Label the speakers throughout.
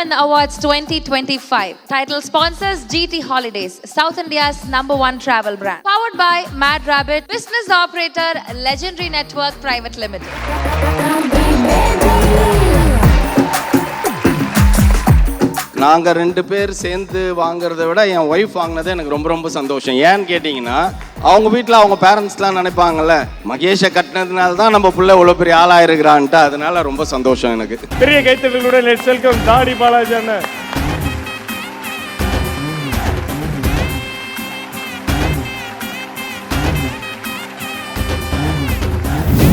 Speaker 1: Women Awards 2025. Title sponsors GT Holidays, South India's #1 travel brand. Powered by Mad Rabbit, business operator Legendary Network Private Limited.
Speaker 2: நாங்கள் 2 பேர் சேர்ந்து வாங்குறத விட என் wife வாங்கினது எனக்கு ரொம்ப ரொம்ப சந்தோஷம். ஏன்னு கேட்டிங்கன்னா அவங்க வீட்டில் அவங்க பேரண்ட்ஸ்லாம் நினைப்பாங்கல்ல, மகேஷை கட்டினதுனால தான் நம்ம பிள்ளை இவ்வளோ பெரிய ஆளாக இருக்கிறான்ட்டு. அதனால ரொம்ப சந்தோஷம் எனக்கு.
Speaker 3: பெரிய கைத்தட்டலோட லெட்ஸ் வெல்கம் தாடி பாலாஜி அண்ணன்.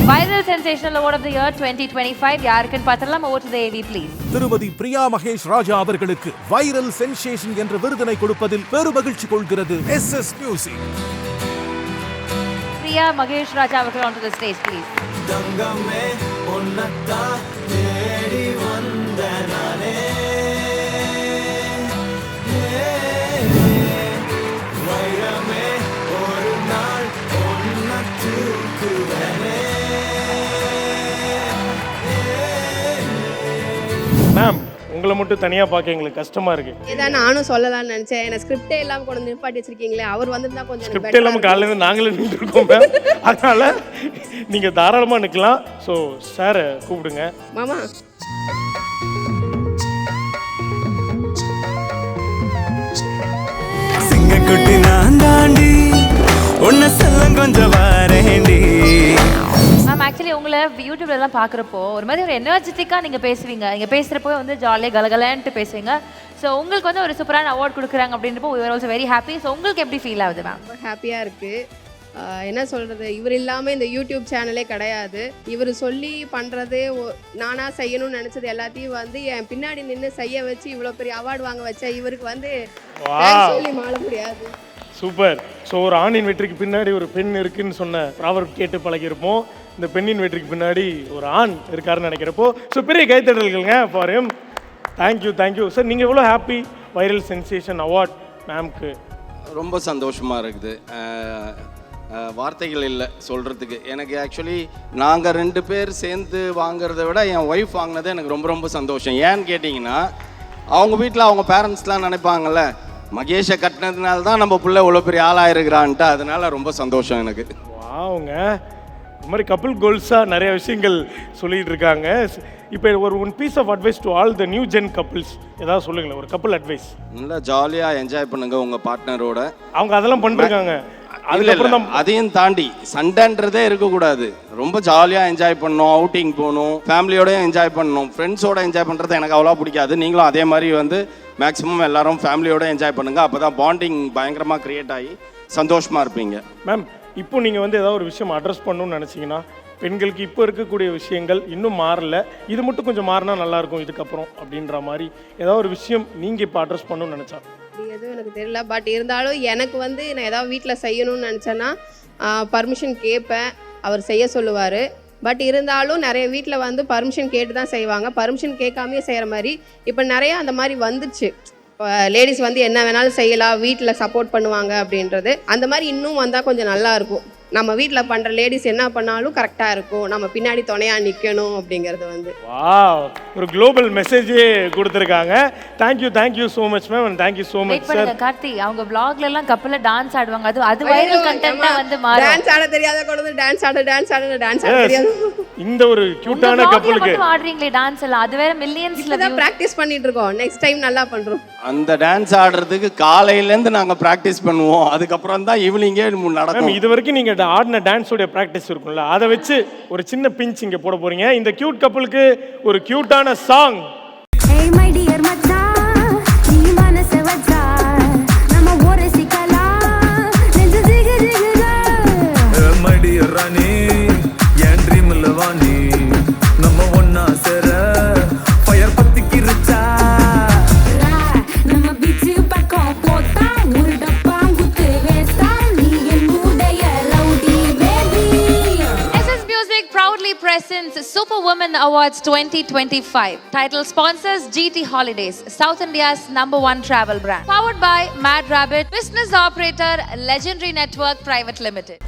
Speaker 1: Viral Sensational Award of the Year 2025. யாருக்குன்னு பார்த்தலாம். Over to the AD please.
Speaker 4: திருமதி பிரியா மகேஷ் ராஜா அவர்களுக்கு வைரல் சென்சேஷன் என்ற விருதினை கொடுப்பதில் பெருமகிழ்ச்சி கொள்கிறது SS Music.
Speaker 1: பிரியா மகேஷ் ராஜா அவர்கள் onto the stage please.
Speaker 5: தங்கமே உன்னத்தா தேடி வந்த நானே வைரமே ஒரு நாள் உன்னத்துக்குவனே.
Speaker 3: மேம், உங்களை மட்டும் தனியாக பார்க்க எங்களுக்கு கஷ்டமாக இருக்கு.
Speaker 6: இதான் நானும் சொல்லலாம்னு நினைச்சேன். எனக்கு ஸ்கிரிப்டே எல்லாம் கொண்டு வந்து நிப்பாட்டி வச்சிருக்கீங்களே, அவர் வந்திருந்தா கொஞ்சம் எனக்கு
Speaker 3: ஸ்கிரிப்ட் இல்லாமல் காலையிலேருந்து நாங்களே நின்றுருக்கோம் மேம். அதனால் நீங்கள் தாராளமாக நிற்கலாம். ஸோ சாரை கூப்பிடுங்க.
Speaker 6: மாமா
Speaker 5: சிங்கக்குட்டி நான் தாண்டி உன்னை செல்லம் கொஞ்சம் வரேண்டி.
Speaker 1: மேம், ஆக்சுவலி உங்களை யூடியூப்ல எல்லாம் பார்க்குறப்போ ஒரு மாதிரி ஒரு எனர்ஜெட்டிக்காக நீங்கள் பேசுவீங்க. நீங்கள் பேசுகிறப்போ வந்து ஜாலியாக கலகலன்ட்டு பேசுவீங்க. ஸோ உங்களுக்கு வந்து ஒரு சூப்பரான அவார்ட் கொடுக்குறாங்க அப்படின்றப்போ we are also very happy. So உங்களுக்கு எப்படி ஃபீல் ஆகுது மேம்?
Speaker 6: ரொம்ப ஹாப்பியாக இருக்குது. என்ன சொல்கிறது, இவர் இல்லாமல் இந்த யூடியூப் சேனலே கிடையாது. இவர் சொல்லி பண்ணுறது, நானாக செய்யணும்னு நினச்சது எல்லாத்தையும் வந்து என் பின்னாடி நின்று செய்ய வச்சு இவ்வளோ பெரிய அவார்டு வாங்க வச்ச இவருக்கு வந்து சொல்லி மாற முடியாது.
Speaker 3: சூப்பர். ஸோ ஒரு ஆணின் வெற்றிக்கு பின்னாடி ஒரு பெண் இருக்குன்னு சொன்ன ப்ராவர்ப் கேட்டு பழகியிருப்போம். இந்த பெண்ணின் வெற்றிக்கு பின்னாடி ஒரு ஆண் இருக்காருன்னு நினைக்கிறப்போ ஸோ பெரிய கைத்தட்டல்கள்ங்க ஃபார் ஹிம். Thank you sir. நீங்கள் எவ்வளோ ஹாப்பி வைரல் சென்சேஷன் அவார்ட் மேம்க்கு?
Speaker 2: ரொம்ப சந்தோஷமாக இருக்குது. வார்த்தைகள் இல்லை சொல்கிறதுக்கு. எனக்கு ஆக்சுவலி நாங்கள் 2 பேர் சேர்ந்து வாங்குறத விட என் ஒய்ஃப் வாங்கினது எனக்கு ரொம்ப ரொம்ப சந்தோஷம். ஏன்னு கேட்டிங்கன்னா அவங்க வீட்டில் அவங்க பேரண்ட்ஸ்லாம் நினைப்பாங்கல்ல, மகேஷை கட்டினதுனால தான் நம்ம பிள்ளை இவ்வளோ பெரிய ஆளாக இருக்கிறான்ட்டு. அதனால ரொம்ப சந்தோஷம் எனக்கு.
Speaker 3: வாங்க, இந்த மாதிரி கப்புள் கோல்ஸாக நிறைய விஷயங்கள் சொல்லிகிட்டு இருக்காங்க. இப்போ ஒரு one piece of advice to all the new gen couples ஏதாவது சொல்லுங்களேன், ஒரு கப்புள் அட்வைஸ்.
Speaker 2: நல்லா ஜாலியாக என்ஜாய் பண்ணுங்க உங்கள் பார்ட்னரோட.
Speaker 3: அவங்க அதெல்லாம் பண்ணிருக்காங்க. அதுக்கப்புறம் தான்
Speaker 2: அதையும் தாண்டி சண்டைன்றதே இருக்கக்கூடாது. ரொம்ப ஜாலியாக என்ஜாய் பண்ணணும், அவுட்டிங் போகணும், ஃபேமிலியோடய என்ஜாய் பண்ணணும். ஃப்ரெண்ட்ஸோட என்ஜாய் பண்ணுறது எனக்கு அவ்வளோ பிடிக்காது. நீங்களும் அதே மாதிரி வந்து மேக்ஸிமம் எல்லாரும் ஃபேமிலியோட என்ஜாய் பண்ணுங்கள். அப்போ தான் பாண்டிங் பயங்கரமாக க்ரியேட் ஆகி சந்தோஷமாக இருப்பீங்க.
Speaker 3: மேம், இப்போ நீங்கள் வந்து ஏதாவது ஒரு விஷயம் அட்ரஸ் பண்ணணும்னு நினச்சிங்கன்னா, பெண்களுக்கு இப்போ இருக்கக்கூடிய விஷயங்கள் இன்னும் மாறல, இது மட்டும் கொஞ்சம் மாறினா நல்லாயிருக்கும் இதுக்கப்புறம் அப்படின்ற மாதிரி ஏதாவது ஒரு விஷயம் நீங்கள் இப்போ அட்ரஸ் பண்ணணும்னு நினச்சா?
Speaker 6: எதுவும் எனக்கு தெரியல. பட் இருந்தாலும் எனக்கு வந்து நான் ஏதாவது வீட்டில் செய்யணும்னு நினச்சேன்னா பர்மிஷன் கேட்பேன், அவர் செய்ய சொல்லுவார். பட் இருந்தாலும் நிறைய வீட்டில் வந்து பர்மிஷன் கேட்டு தான் செய்வாங்க. பர்மிஷன் கேட்காமையே செய்கிற மாதிரி இப்போ நிறையா அந்த மாதிரி வந்துடுச்சு. இப்போ லேடிஸ் வந்து என்ன வேணாலும் செய்யலாம், வீட்டில் சப்போர்ட் பண்ணுவாங்க அப்படின்றது. அந்த மாதிரி இன்னும் வந்தால் கொஞ்சம் நல்லாயிருக்கும். நம்ம வீட்டில் பண்ணுற லேடிஸ் என்ன பண்ணாலும் கரெக்டாக இருக்கும், நம்ம பின்னாடி துணையாக நிற்கணும் அப்படிங்கிறது வந்து.
Speaker 3: வாவ், ஒரு குளோபல் மெசேஜே கொடுத்துருக்காங்க. Thank you so much ma'am, and thank you so much sir.
Speaker 1: Karthi, அவங்க vlogல எல்லாம் கப்பல்ல டான்ஸ் ஆடுவாங்க. அது வைரல் கண்டென்ட்டா வந்து மாறும்.
Speaker 6: டான்ஸ் ஆட தெரியாத கொண்டு டான்ஸ் ஆட தெரியாது.
Speaker 3: இந்த ஒரு கியூட்டான கப்பலுக்கு
Speaker 1: ஆடுறீங்களே டான்ஸ் எல்லாம், அது வேற மில்லியன்ஸ்ல
Speaker 6: தான் பிராக்டிஸ் பண்ணிட்டு இருக்கோம். நெக்ஸ்ட் டைம் நல்லா பண்றோம்.
Speaker 2: அந்த டான்ஸ் ஆடுறதுக்கு காலையிலேருந்து நாங்கள் ப்ராக்டிஸ் பண்ணுவோம். அதுக்கப்புறம் தான் ஈவினிங்கே நடக்கும்.
Speaker 3: இது வரைக்கும் நீங்கள் ஆடின டான்ஸோடைய ப்ராக்டிஸ் இருக்கும்ல, அதை வச்சு ஒரு சின்ன பிஞ்ச் இங்கே போட போறீங்க. இந்த கியூட் கப்பலுக்கு ஒரு கியூட்டான song.
Speaker 1: Presents Super Women Awards 2025. Title sponsors GT Holidays, South India's #1 travel brand. Powered by Mad Rabbit, business operator Legendary Network Private Limited.